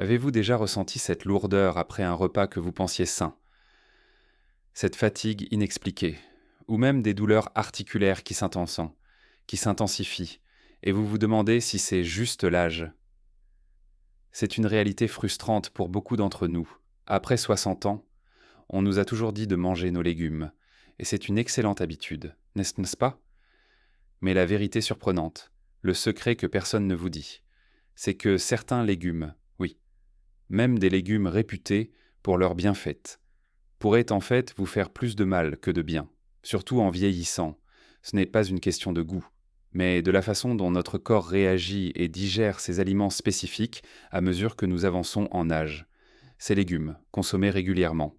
Avez-vous déjà ressenti cette lourdeur après un repas que vous pensiez sain, cette fatigue inexpliquée, ou même des douleurs articulaires qui s'intensifient, et vous vous demandez si c'est juste l'âge? C'est une réalité frustrante pour beaucoup d'entre nous. Après 60 ans, on nous a toujours dit de manger nos légumes, et c'est une excellente habitude, n'est-ce pas? Mais la vérité surprenante, le secret que personne ne vous dit, c'est que certains légumes, oui, même des légumes réputés pour leurs bienfaits, pourraient en fait vous faire plus de mal que de bien, surtout en vieillissant. Ce n'est pas une question de goût, mais de la façon dont notre corps réagit et digère ces aliments spécifiques à mesure que nous avançons en âge. Ces légumes, consommés régulièrement,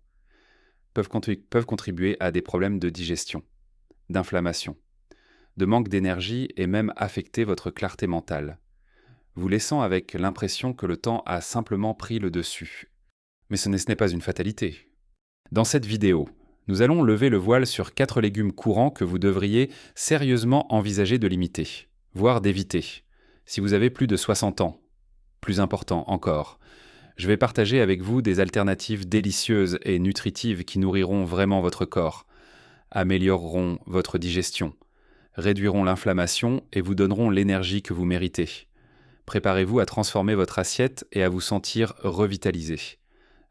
peuvent contribuer à des problèmes de digestion, d'inflammation, de manque d'énergie et même affecter votre clarté mentale, vous laissant avec l'impression que le temps a simplement pris le dessus. Mais ce n'est pas une fatalité. Dans cette vidéo, nous allons lever le voile sur 4 légumes courants que vous devriez sérieusement envisager de limiter, voire d'éviter, si vous avez plus de 60 ans. Plus important encore, je vais partager avec vous des alternatives délicieuses et nutritives qui nourriront vraiment votre corps, amélioreront votre digestion, réduiront l'inflammation et vous donneront l'énergie que vous méritez. Préparez-vous à transformer votre assiette et à vous sentir revitalisé.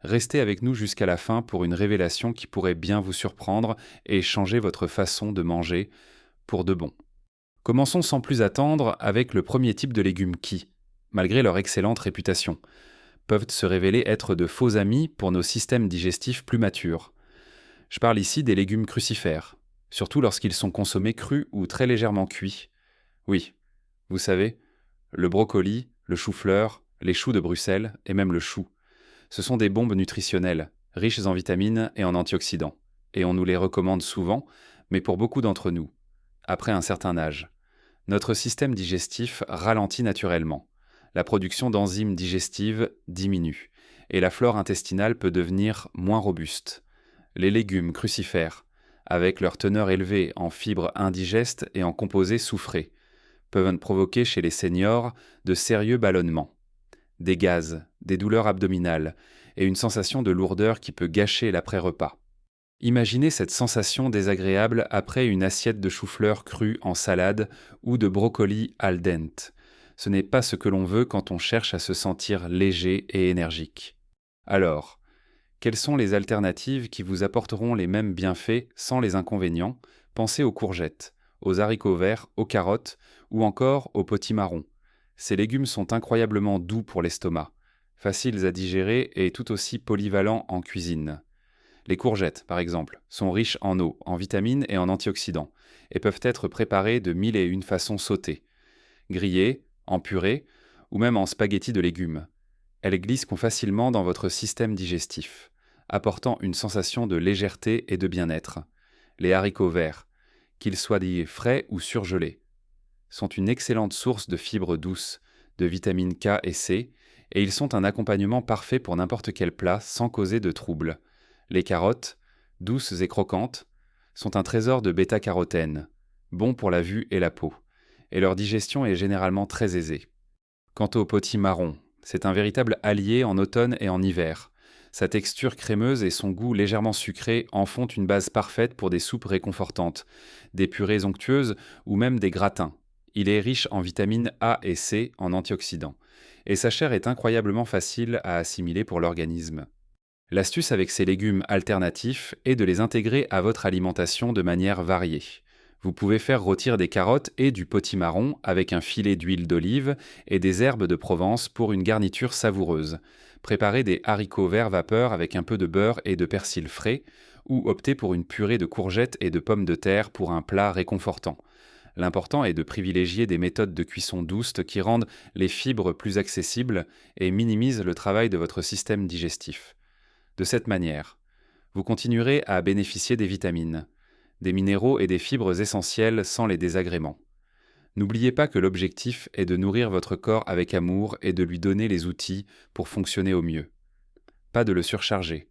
Restez avec nous jusqu'à la fin pour une révélation qui pourrait bien vous surprendre et changer votre façon de manger pour de bon. Commençons sans plus attendre avec le premier type de légumes qui, malgré leur excellente réputation, peuvent se révéler être de faux amis pour nos systèmes digestifs plus matures. Je parle ici des légumes crucifères, surtout lorsqu'ils sont consommés crus ou très légèrement cuits. Oui, vous savez, le brocoli, le chou-fleur, les choux de Bruxelles et même le chou. Ce sont des bombes nutritionnelles, riches en vitamines et en antioxydants. Et on nous les recommande souvent, mais pour beaucoup d'entre nous, après un certain âge, notre système digestif ralentit naturellement. La production d'enzymes digestives diminue, et la flore intestinale peut devenir moins robuste. Les légumes crucifères, avec leur teneur élevée en fibres indigestes et en composés soufrés, peuvent provoquer chez les seniors de sérieux ballonnements, des gaz, des douleurs abdominales et une sensation de lourdeur qui peut gâcher l'après-repas. Imaginez cette sensation désagréable après une assiette de chou-fleur cru en salade ou de brocoli al dente. Ce n'est pas ce que l'on veut quand on cherche à se sentir léger et énergique. Alors, quelles sont les alternatives qui vous apporteront les mêmes bienfaits sans les inconvénients? Pensez aux courgettes, aux haricots verts, aux carottes ou encore aux potimarrons. Ces légumes sont incroyablement doux pour l'estomac, faciles à digérer et tout aussi polyvalents en cuisine. Les courgettes, par exemple, sont riches en eau, en vitamines et en antioxydants, et peuvent être préparées de mille et une façons sautées, grillées, en purée, ou même en spaghettis de légumes. Elles glissent facilement dans votre système digestif, apportant une sensation de légèreté et de bien-être. Les haricots verts, qu'ils soient dits frais ou surgelés, sont une excellente source de fibres douces, de vitamines K et C, et ils sont un accompagnement parfait pour n'importe quel plat sans causer de troubles. Les carottes, douces et croquantes, sont un trésor de bêta-carotène, bon pour la vue et la peau, et leur digestion est généralement très aisée. Quant au potimarron, c'est un véritable allié en automne et en hiver. Sa texture crémeuse et son goût légèrement sucré en font une base parfaite pour des soupes réconfortantes, des purées onctueuses ou même des gratins. Il est riche en vitamines A et C en antioxydants, et sa chair est incroyablement facile à assimiler pour l'organisme. L'astuce avec ces légumes alternatifs est de les intégrer à votre alimentation de manière variée. Vous pouvez faire rôtir des carottes et du potimarron avec un filet d'huile d'olive et des herbes de Provence pour une garniture savoureuse. Préparez des haricots verts vapeur avec un peu de beurre et de persil frais, ou optez pour une purée de courgettes et de pommes de terre pour un plat réconfortant. L'important est de privilégier des méthodes de cuisson douces qui rendent les fibres plus accessibles et minimisent le travail de votre système digestif. De cette manière, vous continuerez à bénéficier des vitamines, des minéraux et des fibres essentielles sans les désagréments. N'oubliez pas que l'objectif est de nourrir votre corps avec amour et de lui donner les outils pour fonctionner au mieux. Pas de le surcharger.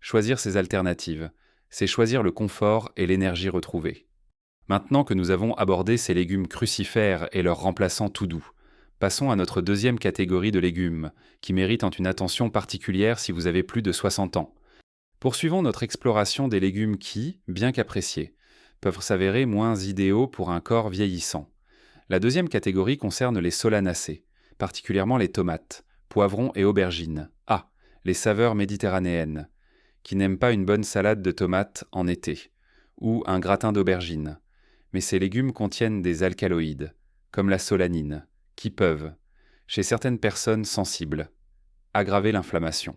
Choisir ces alternatives, c'est choisir le confort et l'énergie retrouvée. Maintenant que nous avons abordé ces légumes crucifères et leurs remplaçants tout doux, Passons à notre deuxième catégorie de légumes, qui méritent une attention particulière si vous avez plus de 60 ans. Poursuivons notre exploration des légumes qui, bien qu'appréciés, peuvent s'avérer moins idéaux pour un corps vieillissant. La deuxième catégorie concerne les solanacées, particulièrement les tomates, poivrons et aubergines. Ah, les saveurs méditerranéennes. Qui n'aiment pas une bonne salade de tomates en été, ou un gratin d'aubergines. Mais ces légumes contiennent des alcaloïdes, comme la solanine, qui peuvent, chez certaines personnes sensibles, aggraver l'inflammation,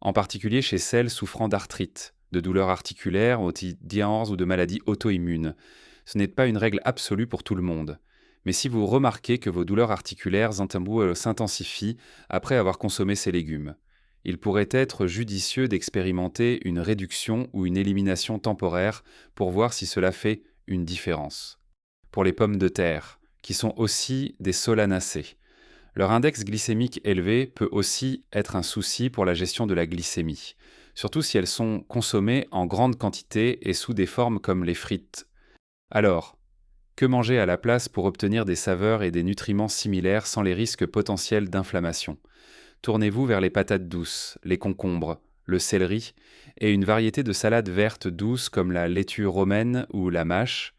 en particulier chez celles souffrant d'arthrite, de douleurs articulaires, otidiennes ou de maladies auto-immunes. Ce n'est pas une règle absolue pour tout le monde. Mais si vous remarquez que vos douleurs articulaires s'intensifient après avoir consommé ces légumes, il pourrait être judicieux d'expérimenter une réduction ou une élimination temporaire pour voir si cela fait une différence. Pour les pommes de terre, qui sont aussi des solanacées, leur index glycémique élevé peut aussi être un souci pour la gestion de la glycémie, surtout si elles sont consommées en grande quantité et sous des formes comme les frites. Alors, que manger à la place pour obtenir des saveurs et des nutriments similaires sans les risques potentiels d'inflammation ? Tournez-vous vers les patates douces, les concombres, le céleri et une variété de salades vertes douces comme la laitue romaine ou la mâche.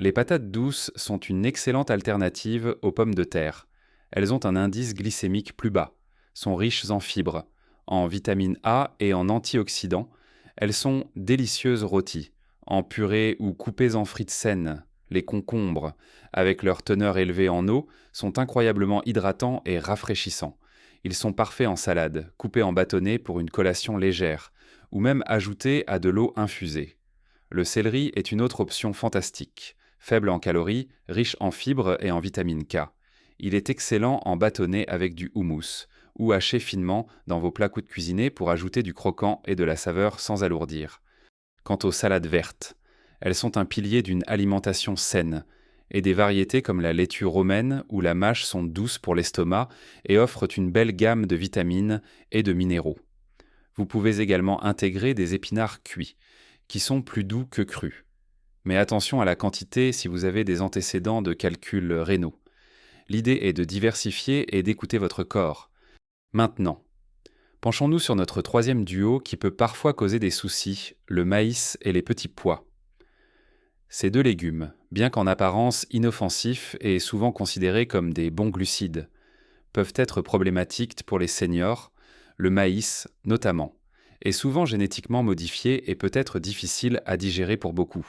Les patates douces sont une excellente alternative aux pommes de terre. Elles ont un indice glycémique plus bas, sont riches en fibres, en vitamine A et en antioxydants. Elles sont délicieuses rôties, en purée ou coupées en frites saines. Les concombres, avec leur teneur élevée en eau, sont incroyablement hydratants et rafraîchissants. Ils sont parfaits en salade, coupés en bâtonnets pour une collation légère, ou même ajoutés à de l'eau infusée. Le céleri est une autre option fantastique, faible en calories, riche en fibres et en vitamine K. Il est excellent en bâtonnet avec du houmous, ou haché finement dans vos plats cuisinés pour ajouter du croquant et de la saveur sans alourdir. Quant aux salades vertes, elles sont un pilier d'une alimentation saine, et des variétés comme la laitue romaine ou la mâche sont douces pour l'estomac et offrent une belle gamme de vitamines et de minéraux. Vous pouvez également intégrer des épinards cuits, qui sont plus doux que crus. Mais attention à la quantité si vous avez des antécédents de calculs rénaux. L'idée est de diversifier et d'écouter votre corps. Maintenant, penchons-nous sur notre troisième duo qui peut parfois causer des soucis, le maïs et les petits pois. Ces deux légumes, bien qu'en apparence inoffensifs et souvent considérés comme des bons glucides, peuvent être problématiques pour les seniors, le maïs notamment, est souvent génétiquement modifié et peut être difficile à digérer pour beaucoup.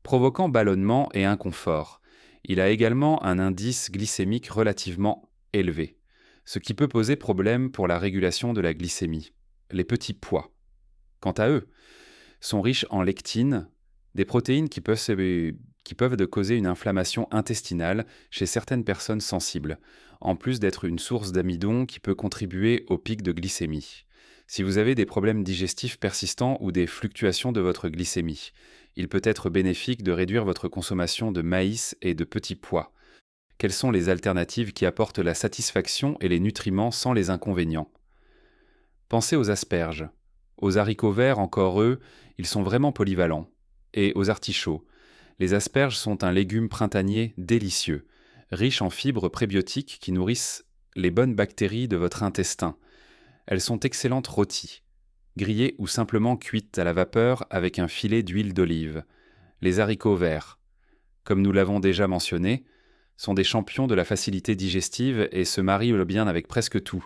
Provoquant ballonnement et inconfort, il a également un indice glycémique relativement élevé, ce qui peut poser problème pour la régulation de la glycémie. Les petits pois, quant à eux, sont riches en lectine, des protéines qui peuvent causer une inflammation intestinale chez certaines personnes sensibles, en plus d'être une source d'amidon qui peut contribuer au pic de glycémie. Si vous avez des problèmes digestifs persistants ou des fluctuations de votre glycémie, il peut être bénéfique de réduire votre consommation de maïs et de petits pois. Quelles sont les alternatives qui apportent la satisfaction et les nutriments sans les inconvénients ? Pensez aux asperges. Aux haricots verts, encore eux, ils sont vraiment polyvalents. Et aux artichauts. Les asperges sont un légume printanier délicieux, riche en fibres prébiotiques qui nourrissent les bonnes bactéries de votre intestin. Elles sont excellentes rôties, grillées ou simplement cuites à la vapeur avec un filet d'huile d'olive. Les haricots verts, comme nous l'avons déjà mentionné, sont des champions de la facilité digestive et se marient bien avec presque tout.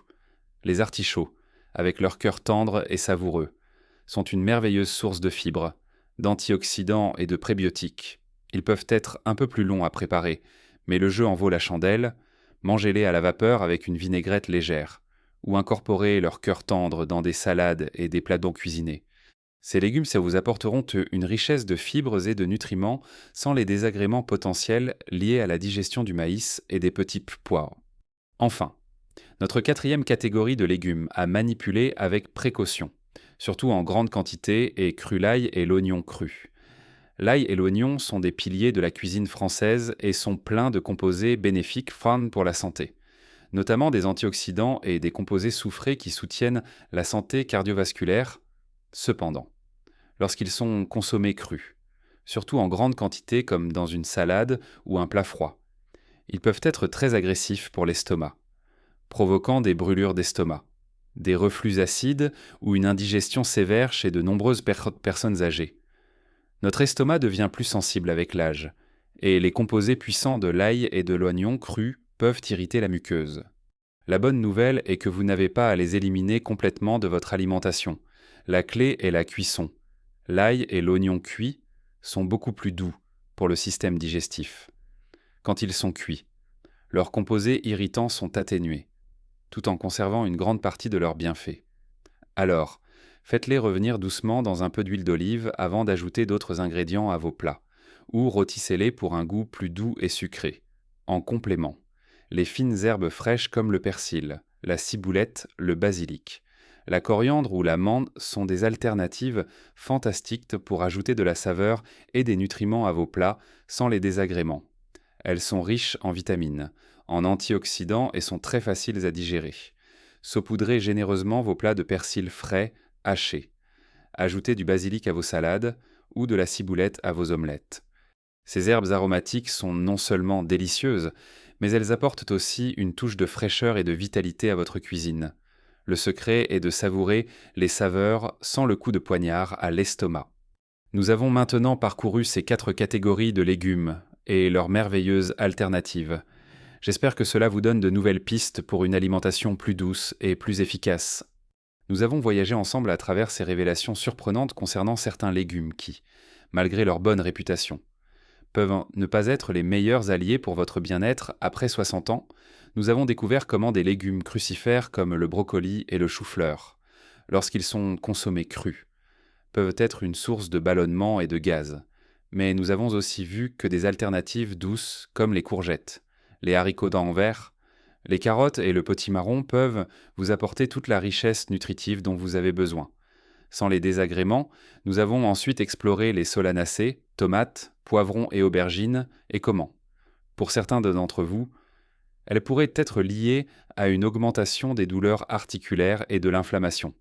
Les artichauts, avec leur cœur tendre et savoureux, sont une merveilleuse source de fibres, d'antioxydants et de prébiotiques. Ils peuvent être un peu plus longs à préparer, mais le jeu en vaut la chandelle. Mangez-les à la vapeur avec une vinaigrette légère, ou incorporez leur cœur tendre dans des salades et des plats cuisinés. Ces légumes, ça vous apporteront une richesse de fibres et de nutriments sans les désagréments potentiels liés à la digestion du maïs et des petits pois. Enfin, notre quatrième catégorie de légumes à manipuler avec précaution, surtout en grande quantité, et cru l'ail et l'oignon cru. L'ail et l'oignon sont des piliers de la cuisine française et sont pleins de composés bénéfiques pour la santé, notamment des antioxydants et des composés soufrés qui soutiennent la santé cardiovasculaire. Cependant, lorsqu'ils sont consommés crus, surtout en grande quantité comme dans une salade ou un plat froid, Ils peuvent être très agressifs pour l'estomac, provoquant des brûlures d'estomac, des reflux acides ou une indigestion sévère chez de nombreuses personnes âgées. Notre estomac devient plus sensible avec l'âge, et les composés puissants de l'ail et de l'oignon cru peuvent irriter la muqueuse. La bonne nouvelle est que vous n'avez pas à les éliminer complètement de votre alimentation. La clé est la cuisson. L'ail et l'oignon cuits sont beaucoup plus doux pour le système digestif. Quand ils sont cuits, leurs composés irritants sont atténués, tout en conservant une grande partie de leurs bienfaits. Alors, faites-les revenir doucement dans un peu d'huile d'olive avant d'ajouter d'autres ingrédients à vos plats, ou rôtissez-les pour un goût plus doux et sucré. En complément, les fines herbes fraîches comme le persil, la ciboulette, le basilic, la coriandre ou la menthe sont des alternatives fantastiques pour ajouter de la saveur et des nutriments à vos plats sans les désagréments. Elles sont riches en vitamines, en antioxydants et sont très faciles à digérer. Saupoudrez généreusement vos plats de persil frais, hachés. Ajoutez du basilic à vos salades ou de la ciboulette à vos omelettes. Ces herbes aromatiques sont non seulement délicieuses, mais elles apportent aussi une touche de fraîcheur et de vitalité à votre cuisine. Le secret est de savourer les saveurs sans le coup de poignard à l'estomac. Nous avons maintenant parcouru ces 4 catégories de légumes et leurs merveilleuses alternatives. J'espère que cela vous donne de nouvelles pistes pour une alimentation plus douce et plus efficace. Nous avons voyagé ensemble à travers ces révélations surprenantes concernant certains légumes qui, malgré leur bonne réputation, peuvent ne pas être les meilleurs alliés pour votre bien-être après 60 ans. Nous avons découvert comment des légumes crucifères comme le brocoli et le chou-fleur, lorsqu'ils sont consommés crus, peuvent être une source de ballonnement et de gaz. Mais nous avons aussi vu que des alternatives douces comme les courgettes, les haricots dents verts, les carottes et le potimarron peuvent vous apporter toute la richesse nutritive dont vous avez besoin. Sans les désagréments, nous avons ensuite exploré les solanacées, tomates, poivrons et aubergines, et comment. Pour certains d'entre vous, elles pourraient être liées à une augmentation des douleurs articulaires et de l'inflammation.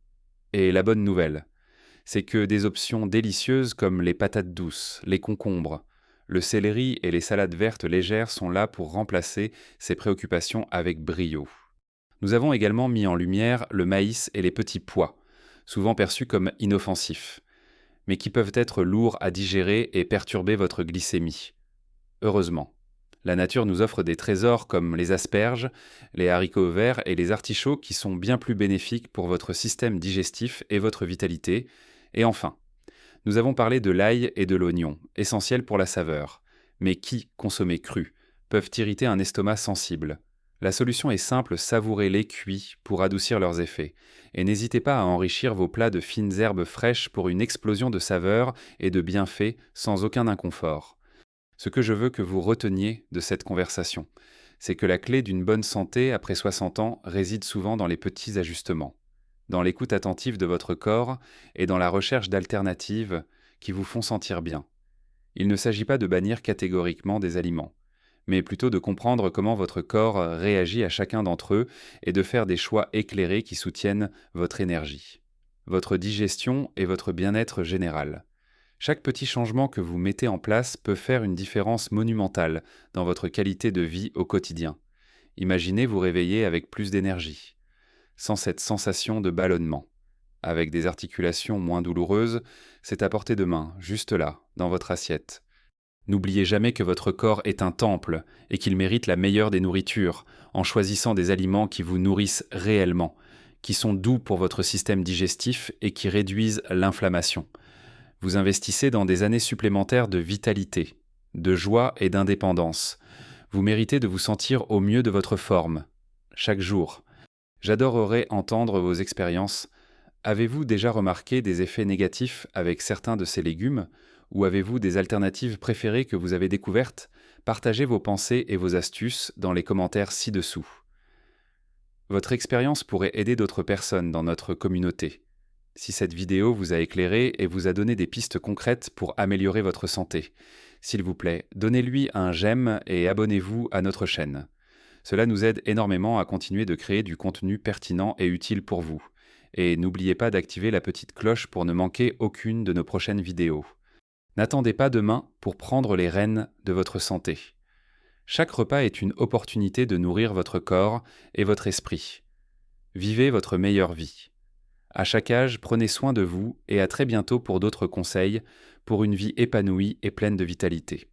Et la bonne nouvelle, c'est que des options délicieuses comme les patates douces, les concombres, le céleri et les salades vertes légères sont là pour remplacer ces préoccupations avec brio. Nous avons également mis en lumière le maïs et les petits pois, souvent perçus comme inoffensifs, mais qui peuvent être lourds à digérer et perturber votre glycémie. Heureusement, la nature nous offre des trésors comme les asperges, les haricots verts et les artichauts qui sont bien plus bénéfiques pour votre système digestif et votre vitalité. Et enfin, nous avons parlé de l'ail et de l'oignon, essentiels pour la saveur, mais qui, consommés crus, peuvent irriter un estomac sensible. La solution est simple, savourez-les cuits pour adoucir leurs effets, et n'hésitez pas à enrichir vos plats de fines herbes fraîches pour une explosion de saveurs et de bienfaits sans aucun inconfort. Ce que je veux que vous reteniez de cette conversation, c'est que la clé d'une bonne santé après 60 ans réside souvent dans les petits ajustements, dans l'écoute attentive de votre corps et dans la recherche d'alternatives qui vous font sentir bien. Il ne s'agit pas de bannir catégoriquement des aliments, mais plutôt de comprendre comment votre corps réagit à chacun d'entre eux et de faire des choix éclairés qui soutiennent votre énergie, votre digestion et votre bien-être général. Chaque petit changement que vous mettez en place peut faire une différence monumentale dans votre qualité de vie au quotidien. Imaginez vous réveiller avec plus d'énergie, sans cette sensation de ballonnement. Avec des articulations moins douloureuses, c'est à portée de main, juste là, dans votre assiette. N'oubliez jamais que votre corps est un temple et qu'il mérite la meilleure des nourritures en choisissant des aliments qui vous nourrissent réellement, qui sont doux pour votre système digestif et qui réduisent l'inflammation. Vous investissez dans des années supplémentaires de vitalité, de joie et d'indépendance. Vous méritez de vous sentir au mieux de votre forme, chaque jour. J'adorerais entendre vos expériences. Avez-vous déjà remarqué des effets négatifs avec certains de ces légumes ou avez-vous des alternatives préférées que vous avez découvertes? Partagez vos pensées et vos astuces dans les commentaires ci-dessous. Votre expérience pourrait aider d'autres personnes dans notre communauté. Si cette vidéo vous a éclairé et vous a donné des pistes concrètes pour améliorer votre santé, s'il vous plaît, donnez-lui un j'aime et abonnez-vous à notre chaîne. Cela nous aide énormément à continuer de créer du contenu pertinent et utile pour vous. Et n'oubliez pas d'activer la petite cloche pour ne manquer aucune de nos prochaines vidéos. N'attendez pas demain pour prendre les rênes de votre santé. Chaque repas est une opportunité de nourrir votre corps et votre esprit. Vivez votre meilleure vie. À chaque âge, prenez soin de vous et à très bientôt pour d'autres conseils pour une vie épanouie et pleine de vitalité.